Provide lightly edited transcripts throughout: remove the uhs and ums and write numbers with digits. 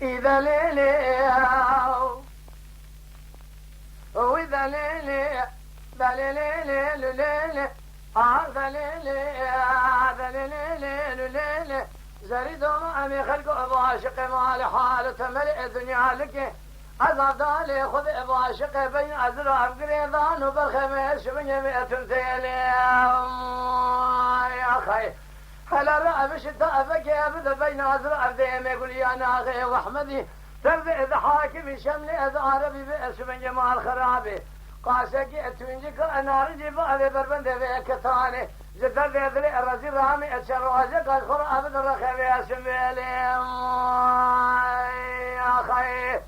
إذا ليلي وإذا ليلي ذليلي ليلي ذليلي زريدهم أمي خلقوا أبو عاشق مال حالة ملئ الدنيا لك أزعب دالي خذ أبو عاشق بين أزرع بقريضان وبالخميس من يمئة تيلي يا خي هلا رأى بشتاء فكي أبدا بين أزرع بديم يقول يا ناغي وأحمدي ترضي إذا حاكمي شملي إذا عربي بأس من جمال خرابي قاسكي أتوينجك أنا رجي بأذي بربندي بأكتاني جدر ذي الرزي رامي أتشروازك أدخل أبدا رخبي أسميلي يا خي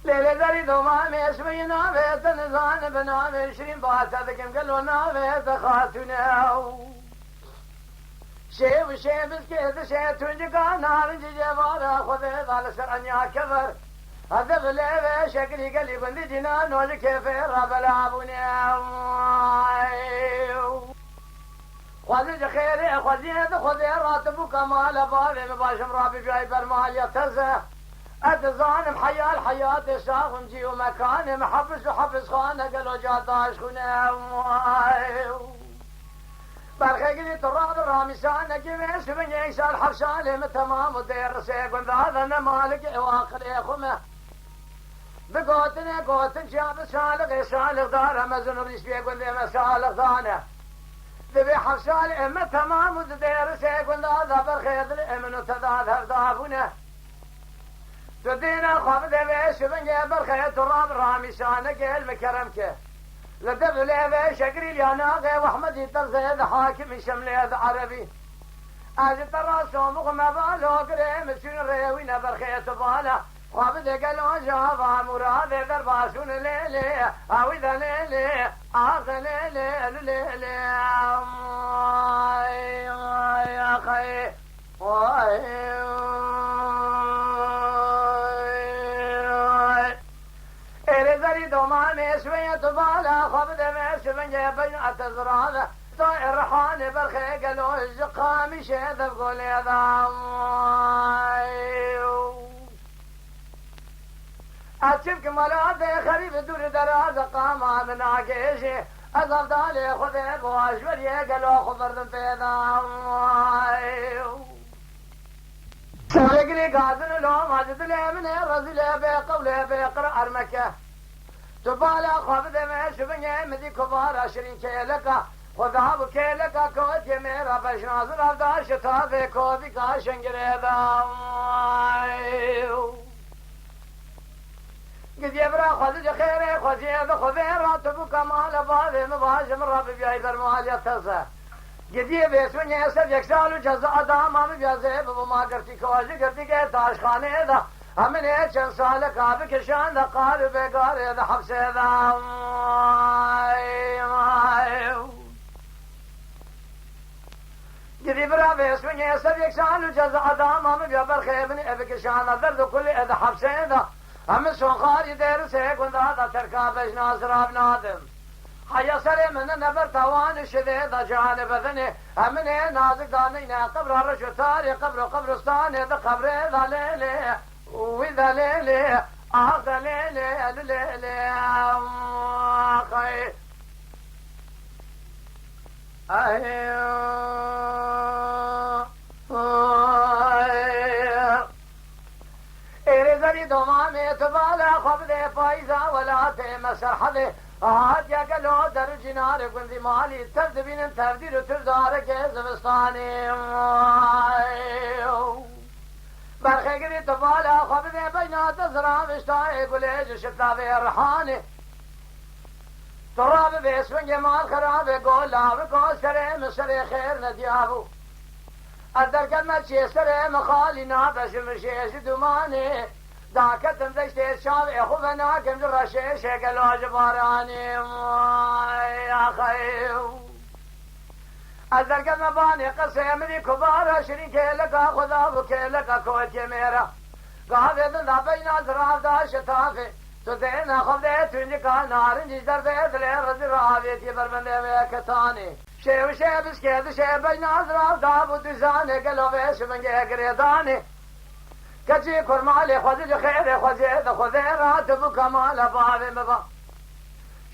ليلة زريد ومامي اسمي نافيت نزان بنامي 20 بات ذكم قالوا نافيت خاتنا شيء وشيء بسكيت شيء تنجقا نار جبارا خذ على سرنيا كبر هذا بلي شكلي قال لي بندي جنان وجه كيف ربلا بنيا خذ خير خذ راتبك مال بابي مباشم رابي جاي برمال يتزه أتزانم حيا الحياة شاغم جي ومكان محبس وحبس خانة قالوا جاتاش خنا برخي قلي تراب الرامسانة جميس من يسال حفشالي تمام ودير سيقون هذا مالك واخر يخمه بقوتنا قوتن شاب سالق دار مزن ريس بيقون دي مسالق دانه ذبي حفشالي اما تمام ودير سيقون هذا برخي دلي امن وتذاد هردافونه تدينا خافض بيش بنجي برخي تراب الرامسانة قيل مكرمك لدب لي شقري الياناغي واحمد يترزيد حاكم شمليد عربي اجي تراسو مغمى بالو قريم سين ريوين برخيت بالا خافض قالوا جابا مراد درباسون ليلي او اذا ليلي اخ ليلي ليلي يا خي دوماني شوية بالا خبد ميش من جيبين أتزرانه طائر رحاني برخي قالوا الزقامي شيد بقول يا أتشبك ملادي خريب دور دراز قاما من عكيشي أصف دالي خذي بواشوري قالوا خبردن بيضا سرقلي قادن لو ماجد لي من الرزيلي بقولي بقرأ أرمكه تبالا خفض ميش بني مدي كبار 20 كيلكا خذها بكيلكا كوتي ميرا بشناز رفضا شتافي كوفي كاشن قريبا قد يبرا خذ خيري خذي بخذي راتبو كمال بابي مباشم ربي بياي برمال يتصى قد يبيس من يسر يكسالو جزاء دامام بيازيب وما قرتي كواجي قرتي كيتاش خاني ذا همین چند سال کابی کشان دا قارو بگاره دا حبسه دا گری برا بیس من یسر یک سالو جزا دام همه بیا برخیبنی اب کشان درد کلی دا حبسه دا همه سوخاری دیر سه گنده دا ترکابش ناصراب نادم حیا سر من نبر توان شده دا جان بدنی همین نازک دانه قبر رشو تاری قبرستان دا قبر دا لیلی وإذا ليلي أهذا ليلي ليلي خي إرزري دومامي تبالا خبدي فايزا ولا تمسر حدي هاد يا قلو در جنار قندي مالي تردبين تردير تردارك زمستاني برخي قري تبالا خبدي بينات زرام اشتاي قليج شتابي الرحاني تراب باسم جمال خراب قولا وقو سري مصري خير نديابو أدر كلمة شي سري مخالي نابش مشيش دماني داكتم دشتي شابي خبنا كم جرشي شكلو جباراني يا خيو ازرق مباني قصه مني كبار شريك لك خدا وكلك كوتي ميرا قاعد ذا بين ازرع دا شتافي تدين خبده تنك نارنج درد لرد راويتي بربنده كتاني شيء وشيء بس كده شيء بين ازرع دا ودزانه قلبه شمنجه قريداني كجي كرمالي خذ خير خذ راتب كمال باب مبا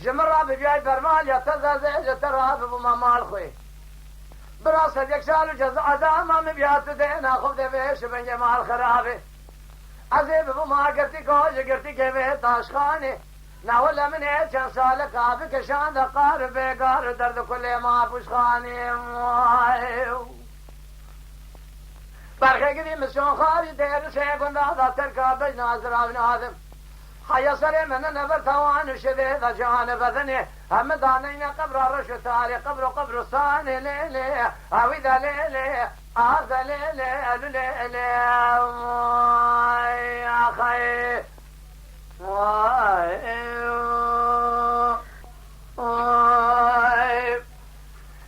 جمرة بجاي برمال يتزازج تراب بما مال خوي براسة يكسال جزء داما مبيات دينا خذ بيش من جمال خرابي عزيب بما قرتي كوج قرتي كيف تاشخاني ناولا من كان سالك عابك شان دقار بيقار درد كل ما بوشخاني برخي قدي مسيون خاري دير سيكون دا تركا بجنا زراو نادم حيا سري من نبر توان شديد جانب ذني هم دانين قبر رشو تاري قبر ثاني ليلي عويدا ليلي هذا ليلي ليلي يا خي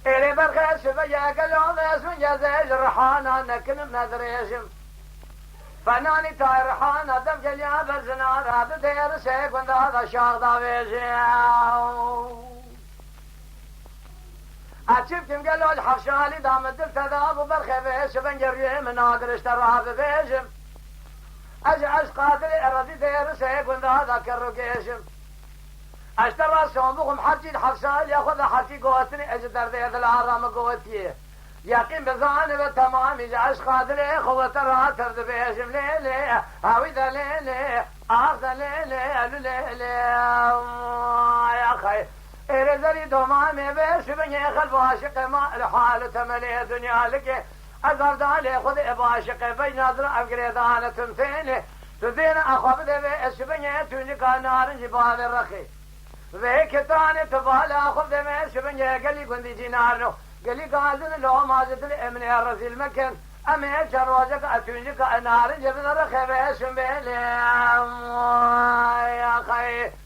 إلي برخي شبيا قلوب اسم جزيج رحانا نكن منذريشم فناني تايرحان دم جليا برزنار هذا دير سيكون هذا شاغ داويشي أتشبكم قالوا الحفشالي دام الدل تذاب وبرخي بيش بنجريه من ناقر اشتراه ببيشم أجعش قادري أرضي دير سيكون هذا كالرقيشم اشترى صومكم حجي الحفشال ياخذ حجي قوتني اجدر دير العرام قوتيه يقين بزانب تمام يجعش قادري خوة راتر دبيشم ليلي هاويدا ليلي آخذ ليلي ليلي يا خي إرزري دومامي بيش بني خلف عاشق ما الحال تملي دنيا لك أزر دالي خذ باشق بين نظر أفقريدان تمثيني تدين أخوف دبيش بني تونك نار جبال الرخي وكتاني تبالا أخوف دبيش بني قلي قندي جنارنو قلي قادن لو ما زدت من الرزيل مكان أمي شروجك أتونك نار جبل الرخي بيش بيلي يا خي